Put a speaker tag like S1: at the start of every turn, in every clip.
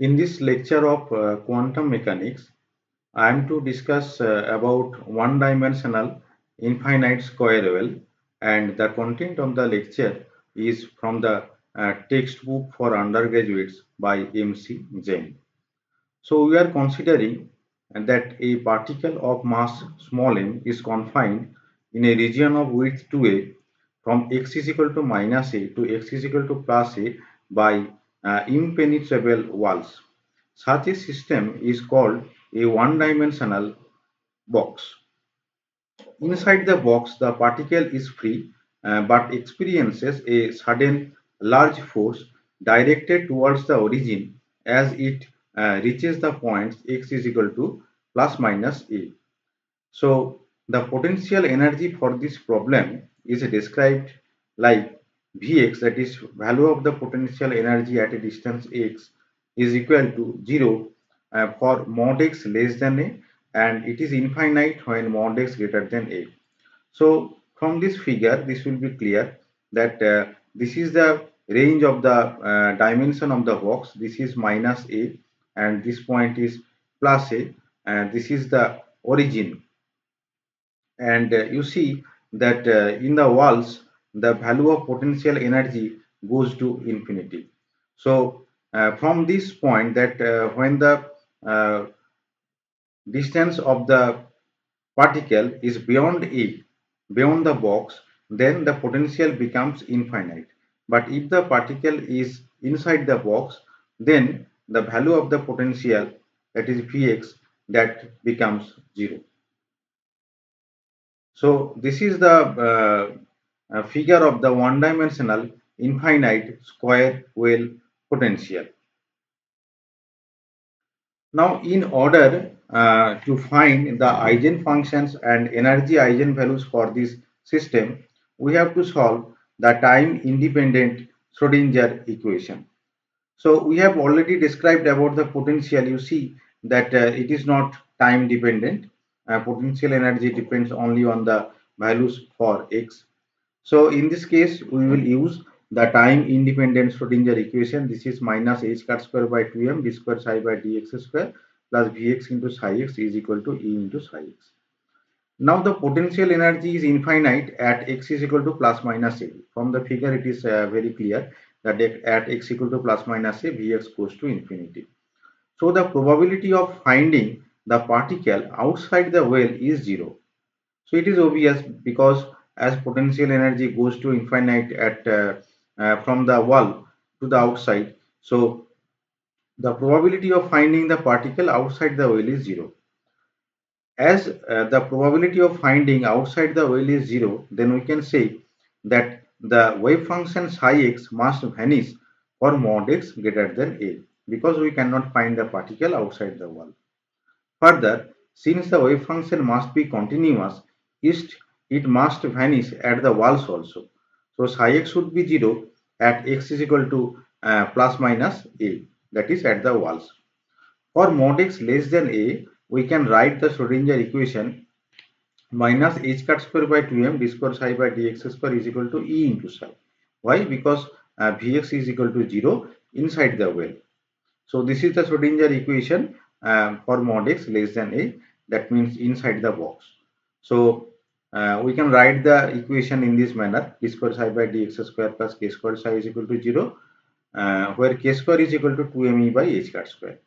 S1: In this lecture of quantum mechanics, I am to discuss about one-dimensional infinite square well, and the content of the lecture is from the textbook for undergraduates by MC Jain. So we are considering that a particle of mass small m is confined in a region of width 2a from x is equal to minus a to x is equal to plus a by impenetrable walls. Such a system is called a one-dimensional box. Inside the box, the particle is free but experiences a sudden large force directed towards the origin as it reaches the points x is equal to plus minus a. So, the potential energy for this problem is described like Vx, that is value of the potential energy at a distance x, is equal to 0 for mod x less than a, and it is infinite when mod x greater than a. So from this figure, this will be clear that this is the range of the dimension of the box. This is minus a, and this point is plus a, and this is the origin. And you see that in the walls, the value of potential energy goes to infinity. So from this point, that when the uh, distance of the particle is beyond a, beyond the box, then the potential becomes infinite. But if the particle is inside the box, then the value of the potential, that is Vx, that becomes 0. So this is the figure of the one-dimensional infinite square well potential. Now, in order to find the eigenfunctions and energy eigenvalues for this system, we have to solve the time-independent Schrodinger equation. So we have already described about the potential. You see that it is not time dependent. Potential energy depends only on the values for x. So in this case, we will use the time independent Schrodinger equation. This is minus h cut square by 2m d square psi by dx square plus vx into psi x is equal to E into psi x. Now the potential energy is infinite at x is equal to plus minus a. From the figure, it is very clear that at x equal to plus minus a, Vx goes to infinity. So the probability of finding the particle outside the well is 0. So it is obvious because as potential energy goes to infinite at from the wall to the outside, so the probability of finding the particle outside the well is 0. As the probability of finding outside the well is 0, then we can say that the wave function psi x must vanish for mod x greater than a, because we cannot find the particle outside the wall. Further, since the wave function must be continuous, it must vanish at the walls also. So psi x should be 0 at x is equal to plus minus a, that is at the walls. For mod x less than a, we can write the Schrodinger equation minus h cut square by 2m d square psi by dx square is equal to E into psi. Why? Because Vx is equal to 0 inside the well. So this is the Schrodinger equation for mod x less than a, that means inside the box. So we can write the equation in this manner: d square psi by dx square plus k square psi is equal to 0, where k square is equal to 2me by h cut square.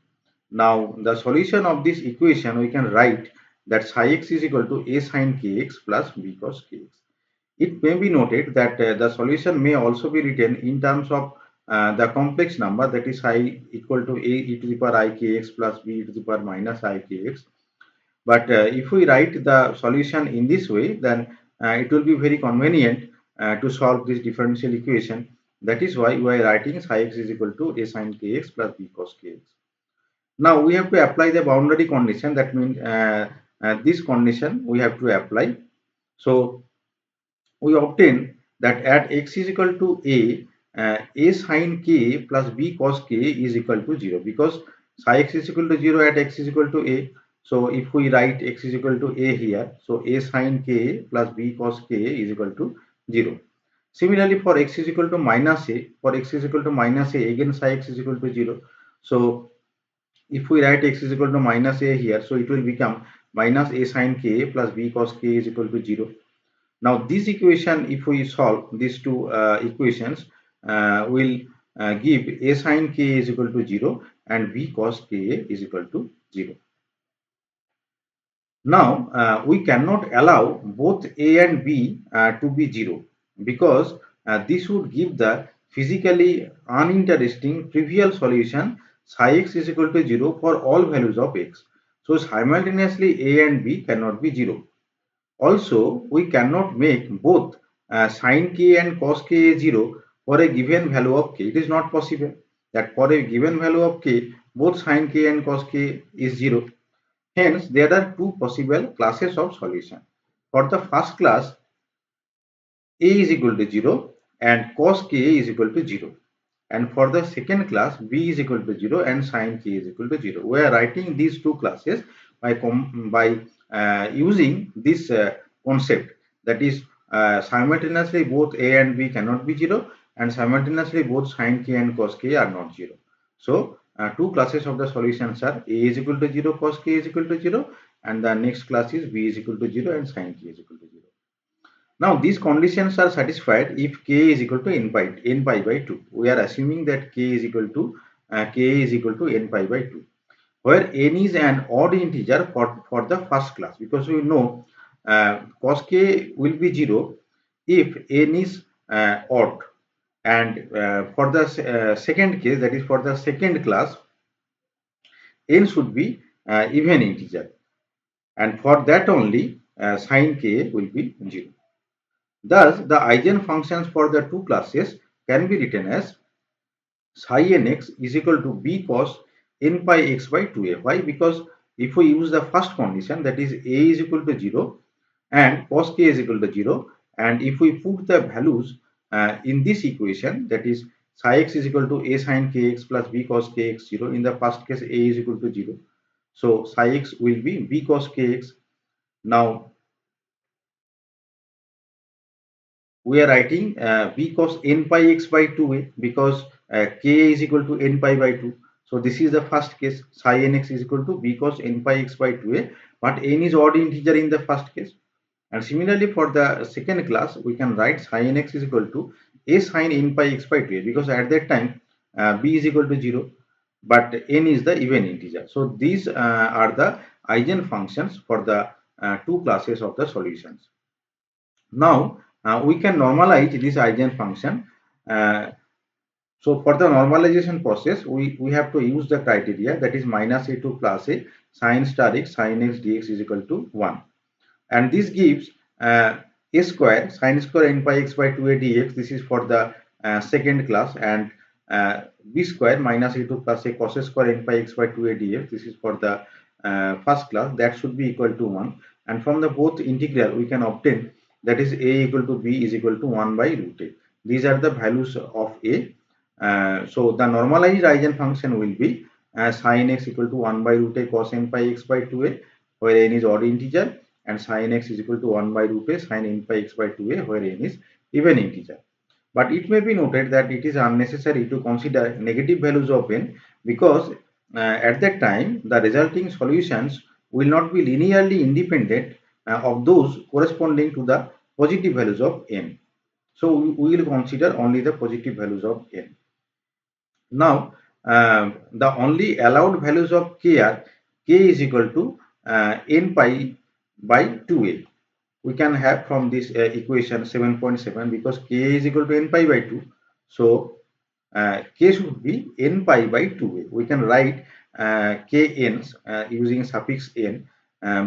S1: Now the solution of this equation, we can write that psi x is equal to a sine kx plus b cos kx. It may be noted that the solution may also be written in terms of the complex number, that is psi equal to a e to the power I kx plus b e to the power minus I kx. But if we write the solution in this way, then it will be very convenient to solve this differential equation. That is why we are writing psi x is equal to a sine kx plus b cos kx. Now we have to apply the boundary condition. That means this condition we have to apply. So we obtain that at x is equal to a sine k plus b cos k is equal to 0, because psi x is equal to 0 at x is equal to a. So if we write x is equal to a here, so a sine k plus b cos k is equal to 0. Similarly, for x is equal to minus a, for x is equal to minus a, again psi x is equal to 0. So if we write x is equal to minus a here, so it will become minus a sine k plus b cos k is equal to 0. Now this equation, if we solve these two equations, will give a sine k is equal to 0 and b cos k is equal to 0. Now we cannot allow both a and b to be 0 because this would give the physically uninteresting trivial solution psi x is equal to 0 for all values of x. So simultaneously a and b cannot be 0. Also, we cannot make both sin k and cos k 0 for a given value of k. It is not possible that for a given value of k, both sin k and cos k is 0. Hence, there are two possible classes of solution. For the first class, a is equal to 0 and cos k is equal to 0. And for the second class, b is equal to 0 and sin k is equal to 0. We are writing these two classes by using this concept, that is simultaneously both a and b cannot be 0 and simultaneously both sin k and cos k are not 0. So two classes of the solutions are a is equal to 0, cos k is equal to 0, and the next class is b is equal to 0 and sin k is equal to 0. Now these conditions are satisfied if k is equal to n pi by 2. We are assuming that k is equal to n pi by 2, where n is an odd integer for the first class, because we know cos k will be 0 if n is odd, and for the second case, that is for the second class, n should be even integer, and for that only sin k will be 0. Thus, the eigenfunctions for the two classes can be written as psi nx is equal to b cos n pi x by 2a. Why? Because if we use the first condition, that is a is equal to 0 and cos k is equal to 0, and if we put the values in this equation, that is psi x is equal to a sin kx plus b cos kx 0. In the first case, a is equal to 0, so psi x will be b cos kx. Now we are writing b cos n pi x by 2a because k is equal to n pi by 2. So this is the first case, psi nx is equal to b cos n pi x by 2a, but n is odd integer in the first case. And similarly for the second class, we can write psi nx is equal to a sin n pi x by 2a, because at that time b is equal to 0, but n is the even integer. So these are the eigenfunctions for the two classes of the solutions. Now we can normalize this eigenfunction. Uh, so for the normalization process, we have to use the criteria, that is minus a to plus a sin star x sin x dx is equal to 1. And this gives a square sin square n pi x by 2a dx. This is for the second class, and b square minus a to plus a cos square n pi x by 2a dx. This is for the first class. That should be equal to 1. And from the both integral, we can obtain, that is a equal to b is equal to 1 by root a. These are the values of a. So the normalized eigenfunction will be sin x equal to 1 by root a cos n pi x by 2a, where n is odd integer, and sin x is equal to 1 by root a sin n pi x by 2a, where n is even integer. But it may be noted that it is unnecessary to consider negative values of n, because at that time the resulting solutions will not be linearly independent of those corresponding to the positive values of n. So we will consider only the positive values of n. Now the only allowed values of k are k is equal to n pi by 2a. We can have from this equation 7.7, because k is equal to n pi by 2. So k should be n pi by 2a. We can write k n's using suffix n,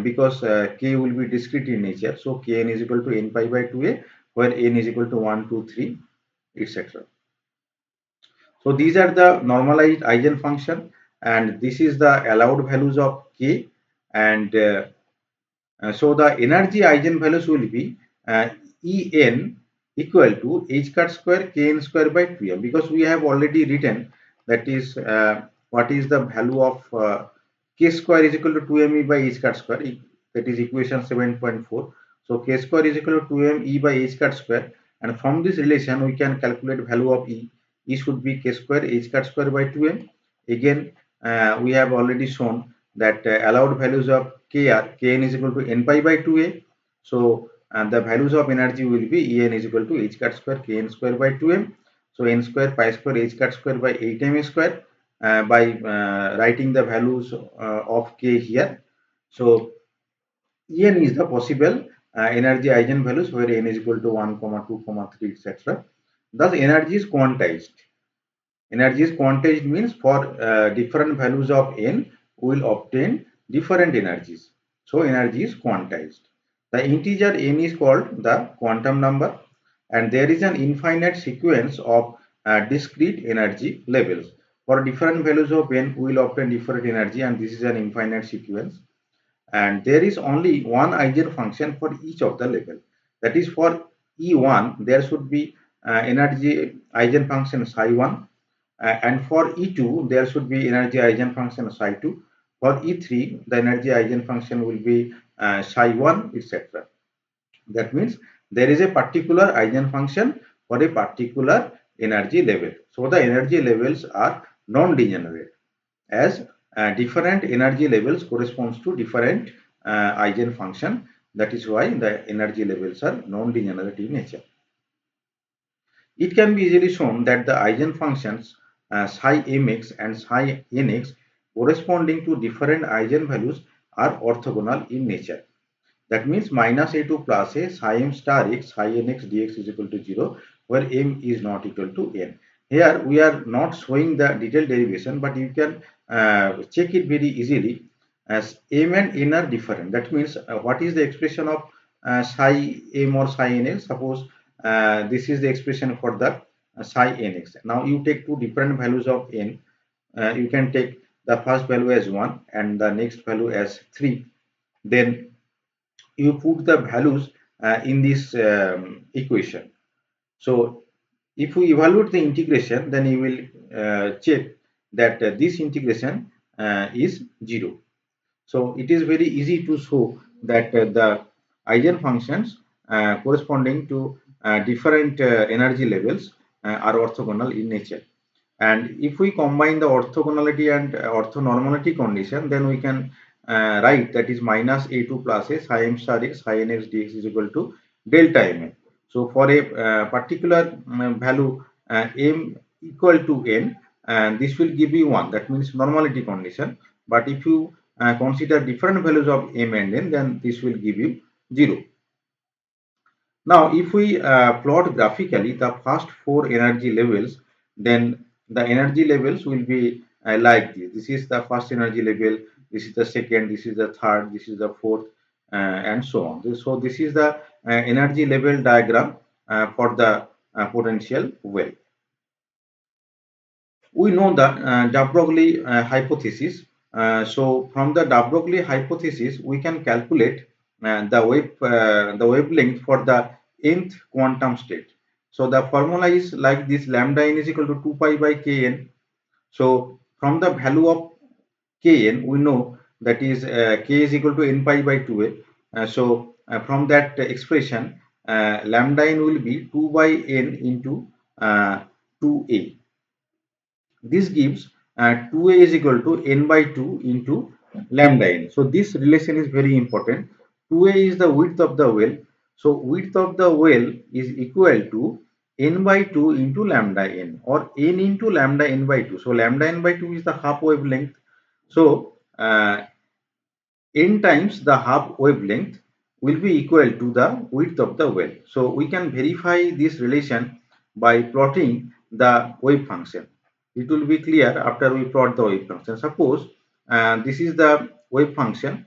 S1: because k will be discrete in nature. So kn is equal to n pi by 2a, where n is equal to 1, 2, 3, etc. So these are the normalized eigenfunction, and this is the allowed values of k. And so the energy eigenvalues will be En equal to h cut square kn square by 2m, because we have already written, that is what is the value of k square is equal to 2me by h cut square, that is equation 7.4. So k square is equal to 2m e by h cut square, and from this relation we can calculate value of e. E should be k square h cut square by 2m. Again we have already shown that allowed values of kn is equal to n pi by 2a. So the values of energy will be En is equal to h cut square kn square by 2m. So n square pi square h cut square by 8m square by writing the values of k here. So En is the possible energy eigenvalues where n is equal to 1, 2, 3, etc. Thus, energy is quantized. Energy is quantized means for different values of n, we will obtain different energies. So, energy is quantized. The integer n is called the quantum number, and there is an infinite sequence of discrete energy levels. For different values of n, we will obtain different energy, and this is an infinite sequence. And there is only one eigenfunction for each of the level. That is, for E1 there should be energy eigenfunction psi1, and for E2 there should be energy eigenfunction psi2. For E3 the energy eigenfunction will be psi1, etc. That means there is a particular eigenfunction for a particular energy level. So the energy levels are non-degenerate, as different energy levels corresponds to different eigenfunction. That is why the energy levels are non-degenerate in nature. It can be easily shown that the eigenfunctions psi mx and psi nx corresponding to different eigenvalues are orthogonal in nature. That means minus a to plus a psi m star x psi nx dx is equal to 0, where m is not equal to n. Here we are not showing the detailed derivation, but you can check it very easily, as m and n are different. That means what is the expression of psi m or psi nx? Suppose this is the expression for the psi nx. Now you take two different values of n. You can take the first value as 1 and the next value as 3. Then you put the values in this equation. So if we evaluate the integration, then you will check that this integration is 0. So it is very easy to show that the eigenfunctions corresponding to different energy levels are orthogonal in nature. And if we combine the orthogonality and orthonormality condition, then we can write that is minus a2 plus a psi m star x psi nx dx is equal to delta m. So for a particular value m equal to n, and this will give you 1. That means normality condition. But if you consider different values of m and n, then this will give you 0. Now, if we plot graphically the first four energy levels, then the energy levels will be like this. This is the first energy level, this is the second, this is the third, this is the fourth, and so on. So this is the energy level diagram for the potential well. We know the de Broglie hypothesis. So from the de Broglie hypothesis, we can calculate the wavelength for the nth quantum state. So the formula is like this: lambda n is equal to 2 pi by kn. So from the value of kn, we know that is k is equal to n pi by 2a. So from that expression, lambda n will be 2 by n into 2a. This gives 2a is equal to n by 2 into lambda n. So this relation is very important. 2a is the width of the well. So width of the well is equal to n by 2 into lambda n, or n into lambda n by 2. So lambda n by 2 is the half wavelength. So n times the half wavelength will be equal to the width of the well. So we can verify this relation by plotting the wave function. It will be clear after we plot the wave function. Suppose this is the wave function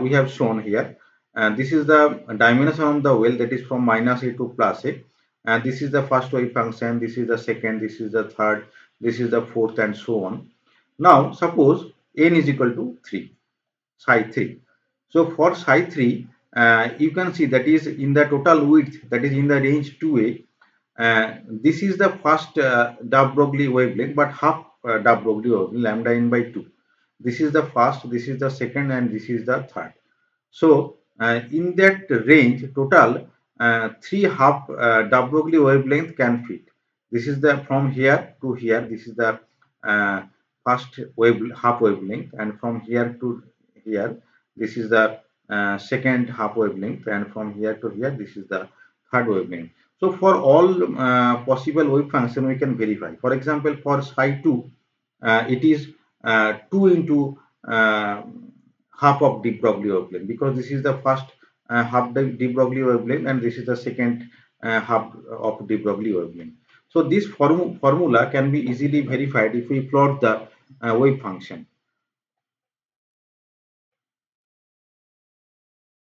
S1: we have shown here, and this is the dimension of the well, that is from minus a to plus a, and this is the first wave function, this is the second, this is the third, this is the fourth, and so on. Now suppose n is equal to 3, psi 3. So for psi 3, you can see that is in the total width, that is in the range 2a. This is the first de Broglie wavelength, but half de Broglie wavelength, lambda n by 2. This is the first, this is the second, and this is the third. So in that range, total 3 half de Broglie wavelength can fit. This is the from here to here. This is the first half wavelength, and from here to here this is the second half wavelength, and from here to here this is the third wavelength. So for all possible wave function we can verify. For example, for psi 2 it is 2 into uh, half of de Broglie wavelength, because this is the first half de Broglie wavelength and this is the second half of de Broglie wavelength. So this formula can be easily verified if we plot the wave function.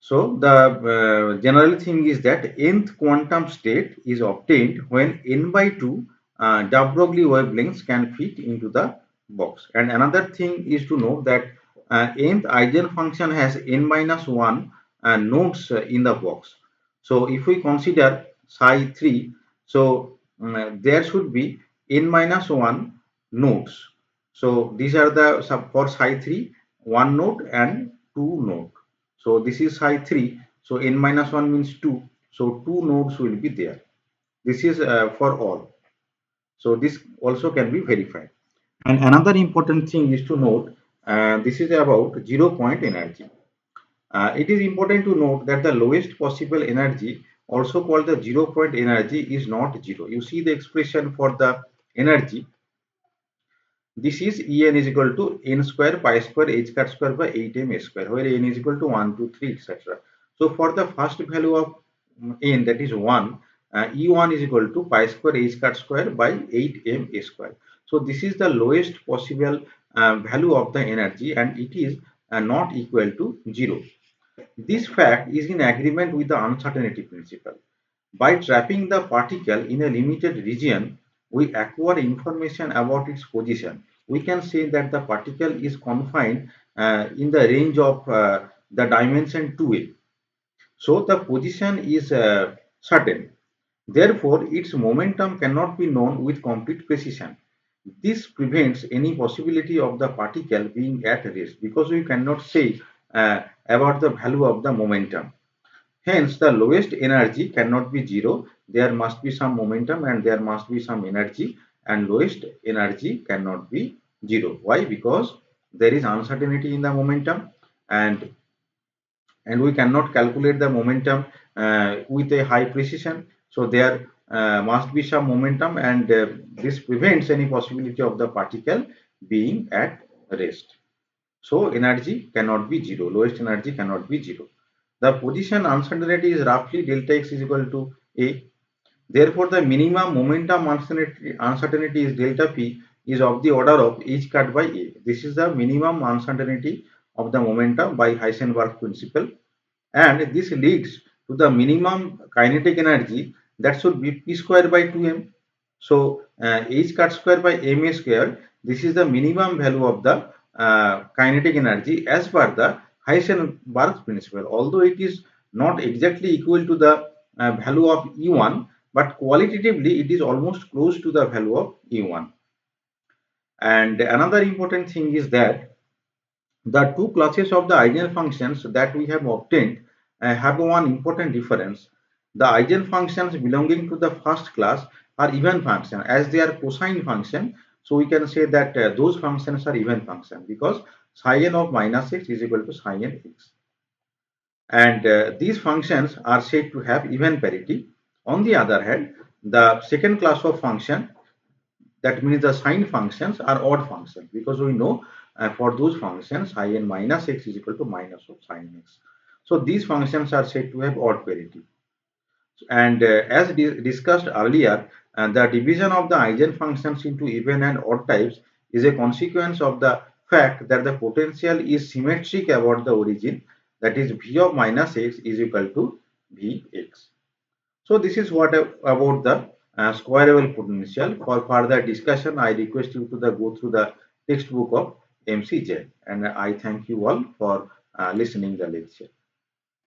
S1: So the general thing is that nth quantum state is obtained when n by 2 de Broglie wavelengths can fit into the box. And another thing is to know that nth eigenfunction has n minus 1 nodes in the box. So if we consider psi 3, so there should be n minus 1 nodes. So these are the for psi 3, 1 node and 2 node. So this is psi 3. So n minus 1 means 2. So 2 nodes will be there. This is for all. So this also can be verified. And another important thing is to note, this is about 0 point energy. It is important to note that the lowest possible energy, also called the 0 point energy, is not zero. You see the expression for the energy. This is En is equal to n square pi square h cut square by 8m square, where n is equal to 1, 2, 3, etc. So for the first value of n, that is 1, E1 is equal to pi square h cut square by 8m square. So this is the lowest possible value of the energy, and it is not equal to 0. This fact is in agreement with the uncertainty principle. By trapping the particle in a limited region, we acquire information about its position. We can say that the particle is confined in the range of the dimension 2a. So the position is certain. Therefore, its momentum cannot be known with complete precision. This prevents any possibility of the particle being at rest, because we cannot say about the value of the momentum. Hence, the lowest energy cannot be zero. There must be some momentum and there must be some energy, and lowest energy cannot be zero. Why? Because there is uncertainty in the momentum, and we cannot calculate the momentum with a high precision. So there must be some momentum, and this prevents any possibility of the particle being at rest. So energy cannot be zero. Lowest energy cannot be zero. The position uncertainty is roughly delta x is equal to a. Therefore, the minimum momentum uncertainty is delta p is of the order of h cut by a. This is the minimum uncertainty of the momentum by Heisenberg principle, and this leads to the minimum kinetic energy, that should be p square by 2m. So h cut square by ma square, this is the minimum value of the kinetic energy as per the Heisenberg's principle. Although it is not exactly equal to the value of E1, but qualitatively it is almost close to the value of E1. And another important thing is that the two classes of the eigenfunctions that we have obtained have one important difference. The eigenfunctions belonging to the first class are even function, as they are cosine function. So we can say that those functions are even function, because psi n of minus x is equal to psi n x. And these functions are said to have even parity. On the other hand, the second class of function, that means the sine functions, are odd functions, because we know for those functions psi n minus x is equal to minus of sine x. So these functions are said to have odd parity. And as discussed earlier, the division of the eigenfunctions into even and odd types is a consequence of the fact that the potential is symmetric about the origin, that is v of minus x is equal to vx. So this is what about the squareable potential. For further discussion, I request you to go through the textbook of MCJ, and I thank you all for listening the lecture.